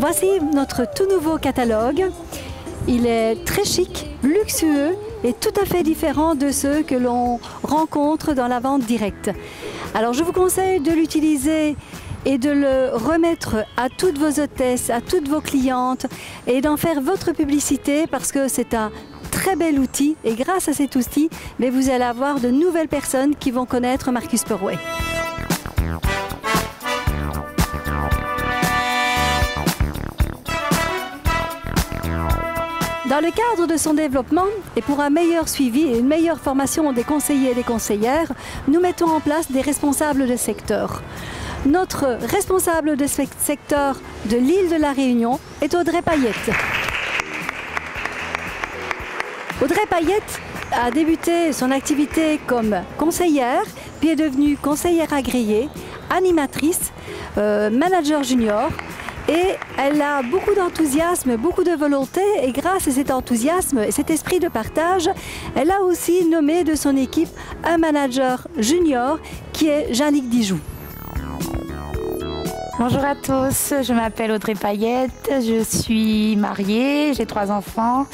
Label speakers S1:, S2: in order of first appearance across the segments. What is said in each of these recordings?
S1: Voici notre tout nouveau catalogue. Il est très chic, luxueux et tout à fait différent de ceux que l'on rencontre dans la vente directe. Alors je vous conseille de l'utiliser et de le remettre à toutes vos hôtesses, à toutes vos clientes et d'en faire votre publicité parce que c'est un très bel outil et grâce à cet outil, vous allez avoir de nouvelles personnes qui vont connaître Marcus Perway. Dans le cadre de son développement et pour un meilleur suivi et une meilleure formation des conseillers et des conseillères, nous mettons en place des responsables de secteur. Notre responsable de secteur de l'île de la Réunion est Audrey Payette. Audrey Payette a débuté son activité comme conseillère, puis est devenue conseillère agréée, animatrice, manager junior. Et elle a beaucoup d'enthousiasme, beaucoup de volonté et grâce à cet enthousiasme et cet esprit de partage, elle a aussi nommé de son équipe un manager junior qui est Jannick Dijoux.
S2: Bonjour à tous, je m'appelle Audrey Payette, je suis mariée, j'ai 3 enfants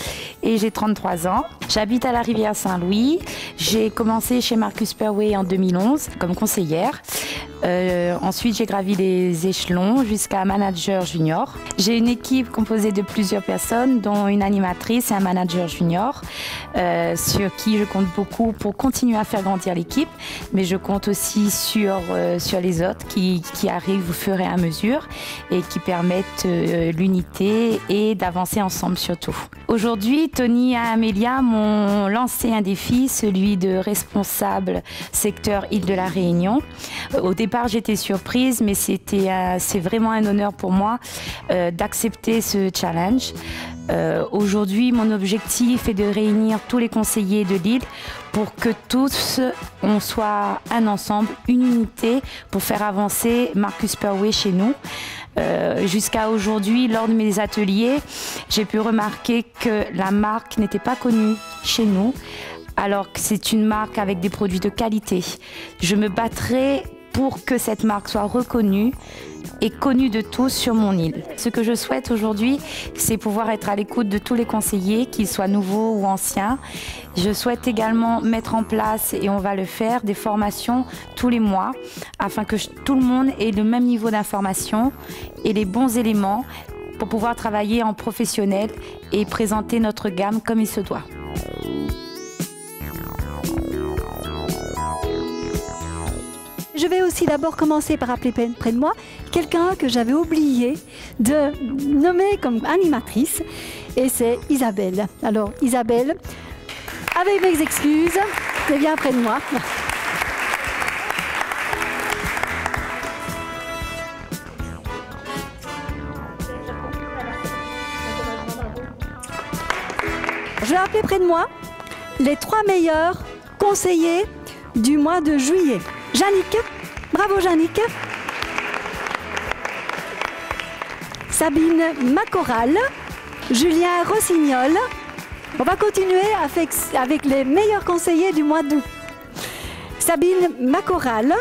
S2: et j'ai 33 ans. J'habite à la Rivière Saint-Louis. J'ai commencé chez Marcus Perway en 2011 comme conseillère. Ensuite, j'ai gravi les échelons jusqu'à manager junior. J'ai une équipe composée de plusieurs personnes, dont une animatrice et un manager junior, sur qui je compte beaucoup pour continuer à faire grandir l'équipe. Mais je compte aussi sur les autres qui arrivent au fur et à mesure et qui permettent l'unité et d'avancer ensemble surtout. Aujourd'hui, Tony et Amélia m'ont lancé un défi, celui de responsable secteur Île de la Réunion. Au départ, j'étais surprise, mais c'est vraiment un honneur pour moi d'accepter ce challenge. Aujourd'hui, mon objectif est de réunir tous les conseillers de l'île pour que tous, on soit un ensemble, une unité pour faire avancer Marcus Perway chez nous. Jusqu'à aujourd'hui, lors de mes ateliers, j'ai pu remarquer que la marque n'était pas connue chez nous, alors que c'est une marque avec des produits de qualité. Je me battrai pour que cette marque soit reconnue et connue de tous sur mon île. Ce que je souhaite aujourd'hui, c'est pouvoir être à l'écoute de tous les conseillers, qu'ils soient nouveaux ou anciens. Je souhaite également mettre en place, et on va le faire, des formations tous les mois, afin que tout le monde ait le même niveau d'information et les bons éléments pour pouvoir travailler en professionnel et présenter notre gamme comme il se doit.
S1: Je vais aussi d'abord commencer par appeler près de moi quelqu'un que j'avais oublié de nommer comme animatrice et c'est Isabelle. Alors Isabelle, avec mes excuses, viens près de moi. Je vais appeler près de moi les 3 meilleurs conseillers du mois de juillet. Jannick, bravo Jannick. Sabine Macoral, Julien Rossignol. On va continuer avec les meilleurs conseillers du mois d'août. Sabine Macoral,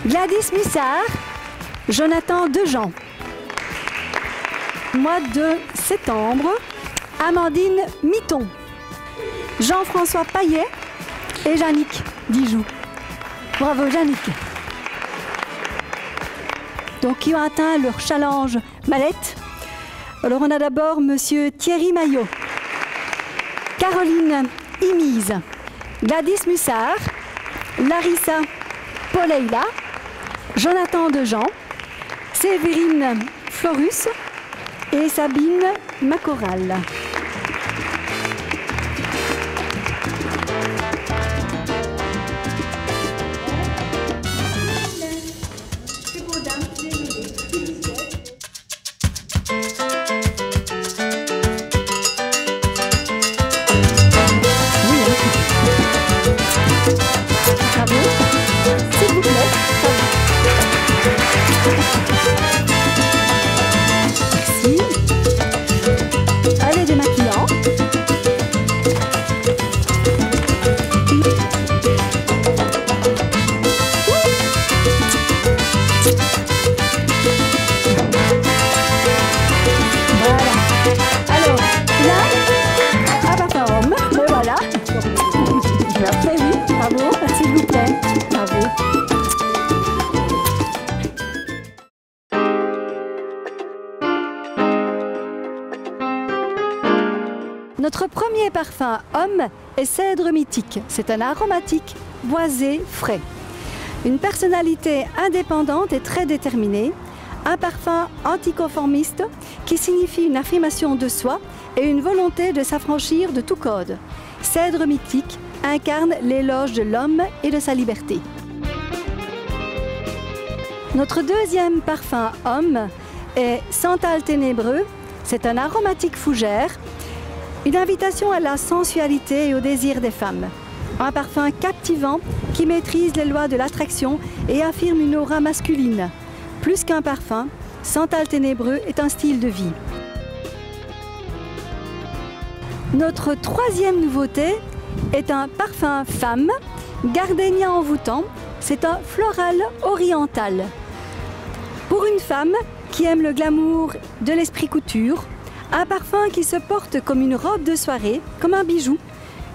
S1: Gladys Mussard, Jonathan Dejean. Mois de septembre, Amandine Mitton, Jean-François Payet et Jannick Dijoux. Bravo Jannick. Donc qui ont atteint leur challenge mallette. Alors on a d'abord monsieur Thierry Maillot, Caroline Imise, Gladys Mussard, Larissa Poleila, Jonathan Dejean, Séverine Florus et Sabine Macoral. Merci. Allez, démaquiller. Notre premier parfum homme est Cèdre Mythique. C'est un aromatique boisé frais. Une personnalité indépendante et très déterminée. Un parfum anticonformiste qui signifie une affirmation de soi et une volonté de s'affranchir de tout code. Cèdre Mythique incarne l'éloge de l'homme et de sa liberté. Notre deuxième parfum homme est Santal Ténébreux. C'est un aromatique fougère, une invitation à la sensualité et au désir des femmes. Un parfum captivant qui maîtrise les lois de l'attraction et affirme une aura masculine. Plus qu'un parfum, Santal Ténébreux est un style de vie. Notre troisième nouveauté est un parfum femme, Gardenia envoûtant. C'est un floral oriental. Pour une femme qui aime le glamour de l'esprit couture, un parfum qui se porte comme une robe de soirée, comme un bijou,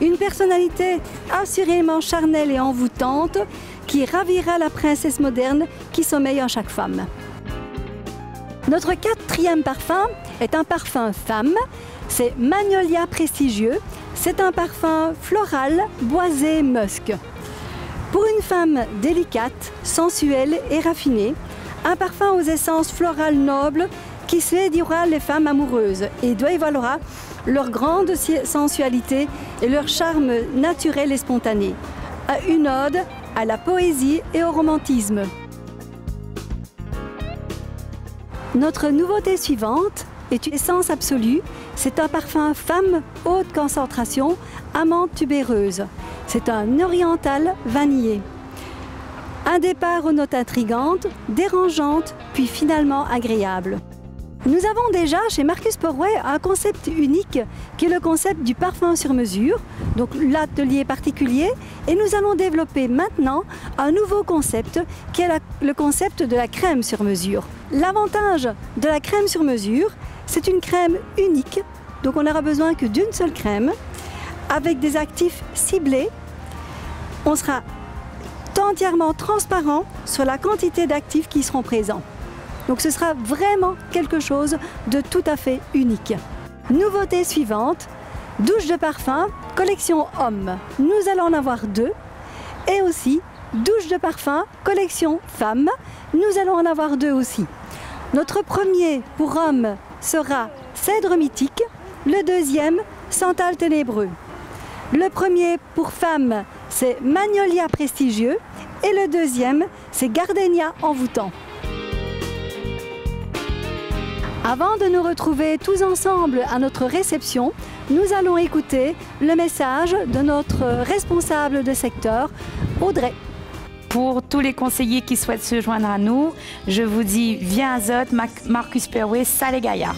S1: une personnalité assurément charnelle et envoûtante qui ravira la princesse moderne qui sommeille en chaque femme. Notre quatrième parfum est un parfum femme, c'est Magnolia Prestigieux. C'est un parfum floral, boisé, musk. Pour une femme délicate, sensuelle et raffinée, un parfum aux essences florales nobles qui séduira les femmes amoureuses et dévoilera leur grande sensualité et leur charme naturel et spontané. Une ode à la poésie et au romantisme. Notre nouveauté suivante est une essence absolue. C'est un parfum femme haute concentration, amande tubéreuse. C'est un oriental vanillé. Un départ aux notes intrigantes, dérangeantes, puis finalement agréables. Nous avons déjà chez Marcus Porway un concept unique qui est le concept du parfum sur mesure, donc l'atelier particulier, et nous allons développer maintenant un nouveau concept qui est le concept de la crème sur mesure. L'avantage de la crème sur mesure, c'est une crème unique, donc on n'aura besoin que d'une seule crème, avec des actifs ciblés. On sera entièrement transparent sur la quantité d'actifs qui seront présents. Donc ce sera vraiment quelque chose de tout à fait unique. Nouveauté suivante, douche de parfum, collection homme. Nous allons en avoir 2. Et aussi, douche de parfum, collection femme. Nous allons en avoir 2 aussi. Notre premier pour homme sera Cèdre Mythique. Le deuxième, Santal Ténébreux. Le premier pour femme, c'est Magnolia Prestigieux. Et le deuxième, c'est Gardenia Envoûtant. Avant de nous retrouver tous ensemble à notre réception, nous allons écouter le message de notre responsable de secteur, Audrey.
S2: Pour tous les conseillers qui souhaitent se joindre à nous, je vous dis viens à Zot, Marcus Porway, Salé Gaillard.